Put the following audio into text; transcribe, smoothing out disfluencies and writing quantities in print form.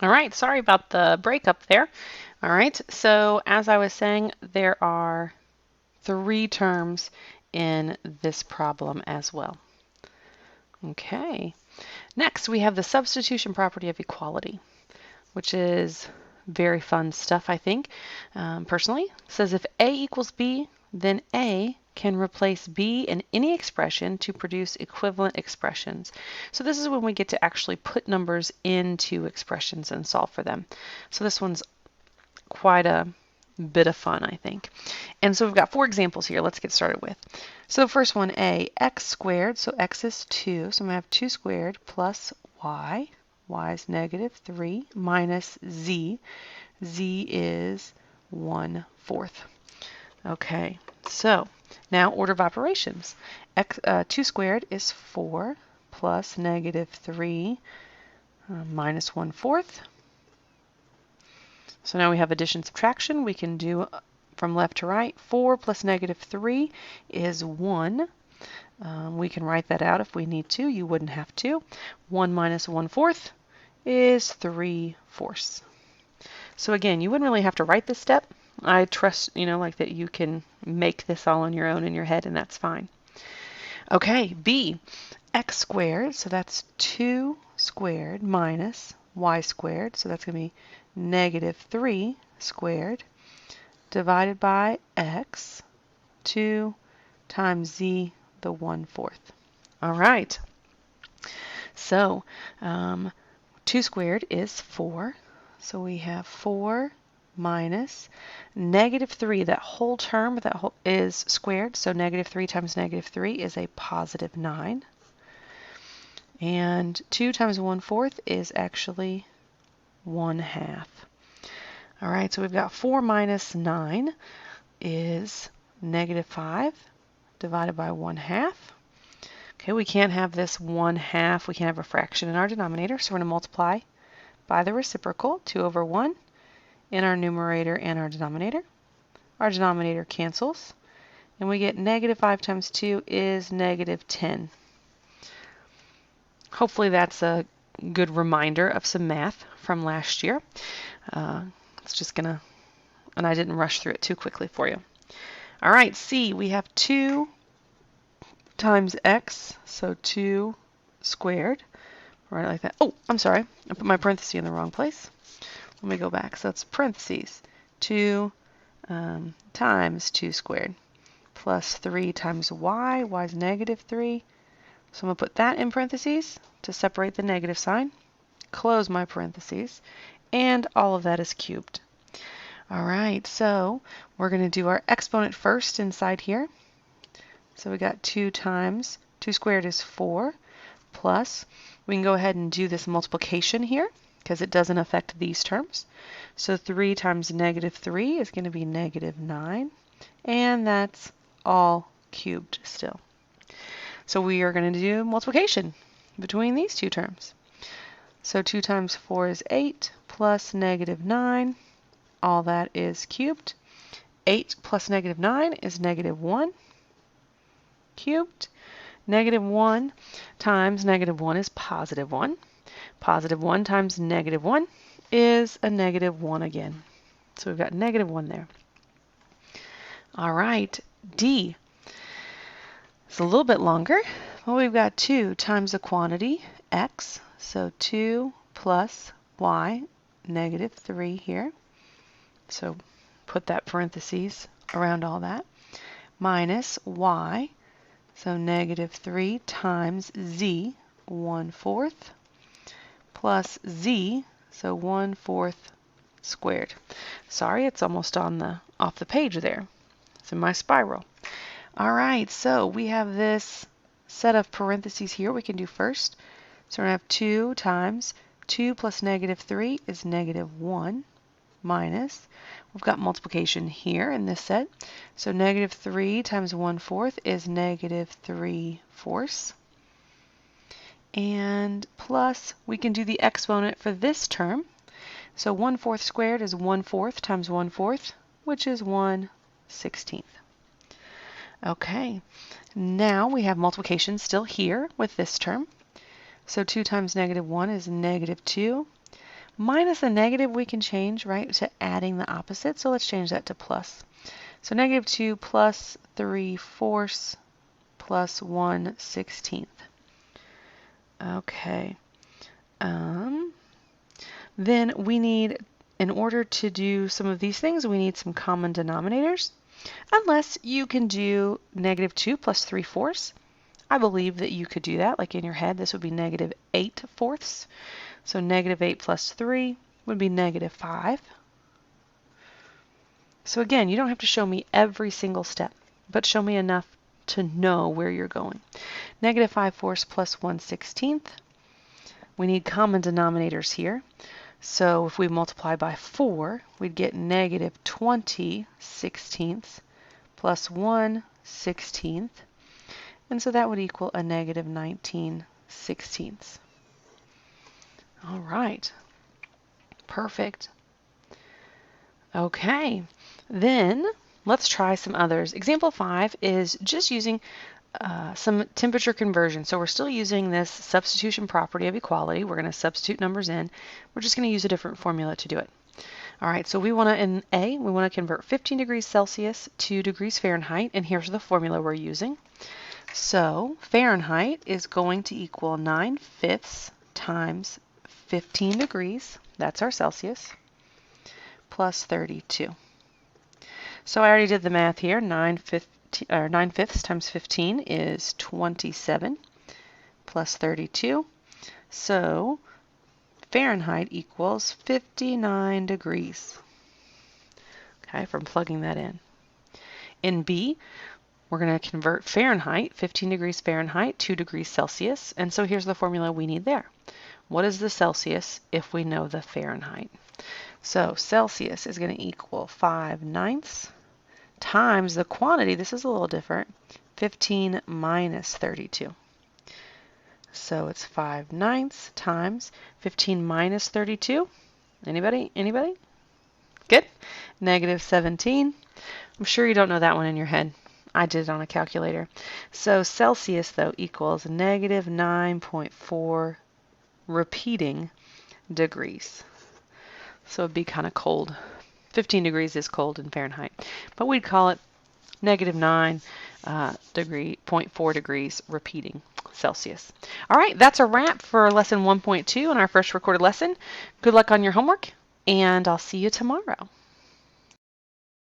All right, sorry about the breakup there. All right, so as I was saying, there are three terms in this problem as well. Okay, next we have the substitution property of equality, which is very fun stuff, I think. Personally, it says if A equals B, then A can replace B in any expression to produce equivalent expressions. So this is when we get to actually put numbers into expressions and solve for them. So this one's quite a bit of fun, I think. And so we've got four examples here. Let's get started with. So the first one, A, x squared, so x is 2, so I'm going to have 2 squared plus y. Y is negative 3 minus z. Z is 1/4. Okay, so now order of operations. 2 squared is 4 plus negative 3 minus 1/4. So now we have addition subtraction. We can do from left to right. 4 plus negative 3 is 1. We can write that out if we need to. You wouldn't have to. 1 minus 1/4 is 3/4. So again, you wouldn't really have to write this step. I trust, like that you can make this all on your own in your head, and that's fine. Okay, B, x squared, so that's 2 squared minus y squared, so that's going to be negative 3 squared divided by x, 2 times z, the 1/4. All right, so 2 squared is 4. So we have 4 minus negative 3. That whole term is squared, so negative 3 times negative 3 is a positive 9. And 2 times 1/4 is actually 1/2. All right, so we've got 4 minus 9 is negative 5 divided by 1/2. Okay, we can't have this 1/2. We can't have a fraction in our denominator, so we're going to multiply by the reciprocal, 2 over 1, in our numerator and our denominator. Our denominator cancels, and we get negative 5 times 2 is negative 10. Hopefully that's a good reminder of some math from last year. It's just going to, and I didn't rush through it too quickly for you. All right, C, we have 2 times x, so 2 squared. Right like that. Oh, I'm sorry. I put my parenthesis in the wrong place. Let me go back. So it's parentheses. 2 times 2 squared plus 3 times y. Y is negative 3. So I'm going to put that in parentheses to separate the negative sign. Close my parentheses. And all of that is cubed. All right, so we're going to do our exponent first inside here. So we got 2 times 2 squared is 4 plus, we can go ahead and do this multiplication here because it doesn't affect these terms. So 3 times negative 3 is going to be negative 9, and that's all cubed still. So we are going to do multiplication between these two terms. So 2 times 4 is 8 plus negative 9, all that is cubed. 8 plus negative 9 is negative 1 cubed. Negative 1 times negative 1 is positive 1. Positive 1 times negative 1 is a negative 1 again. So we've got negative 1 there. All right, D. It's a little bit longer. Well, we've got 2 times the quantity, x. So 2 plus y, negative 3 here. So put that parentheses around all that. Minus y. So negative 3 times z, 1/4, plus z, so 1/4 squared. Sorry, it's almost off the page there. It's in my spiral. All right, so we have this set of parentheses here we can do first. So we're going to have 2 times 2 plus negative 3 is negative 1 minus, we've got multiplication here in this set. So negative 3 times 1/4 is negative 3/4. And plus, we can do the exponent for this term. So 1/4 squared is 1/4 times 1/4, which is 1/16. Okay, now we have multiplication still here with this term. So 2 times negative 1 is negative 2. Minus a negative we can change, right, to adding the opposite. So let's change that to plus. So negative 2 plus 3/4 plus 1/16. Okay. Then we need, in order to do some of these things, we need some common denominators. Unless you can do negative 2 plus 3/4. I believe that you could do that. Like in your head, this would be negative 8/4. So negative 8 plus 3 would be negative 5. So again, you don't have to show me every single step, but show me enough to know where you're going. Negative 5/4 plus 1/16. We need common denominators here. So if we multiply by 4, we'd get negative 20/16 plus 1/16. And so that would equal a negative 19/16. All right. Perfect. Okay. Then let's try some others. Example 5 is just using some temperature conversion. So we're still using this substitution property of equality. We're going to substitute numbers in. We're just going to use a different formula to do it. All right, so we want to, in A, we want to convert 15 degrees Celsius to degrees Fahrenheit, and here's the formula we're using. So Fahrenheit is going to equal 9/5 times 15 degrees, that's our Celsius, plus 32. So I already did the math here. 9/5 times 15 is 27 plus 32. So Fahrenheit equals 59 degrees. Okay, from plugging that in. In B, we're going to convert Fahrenheit, 15 degrees Fahrenheit, to degrees Celsius. And so here's the formula we need there. What is the Celsius if we know the Fahrenheit? So Celsius is going to equal 5/9 times the quantity. This is a little different. 15 minus 32. So it's 5/9 times 15 minus 32. Anybody? Anybody? Good. Negative 17. I'm sure you don't know that one in your head. I did it on a calculator. So Celsius, though, equals negative 9.4 repeating degrees. So it'd be kind of cold. 15 degrees is cold in Fahrenheit. But we'd call it negative 9.4 degrees repeating Celsius. All right, that's a wrap for lesson 1.2 in our first recorded lesson. Good luck on your homework, and I'll see you tomorrow.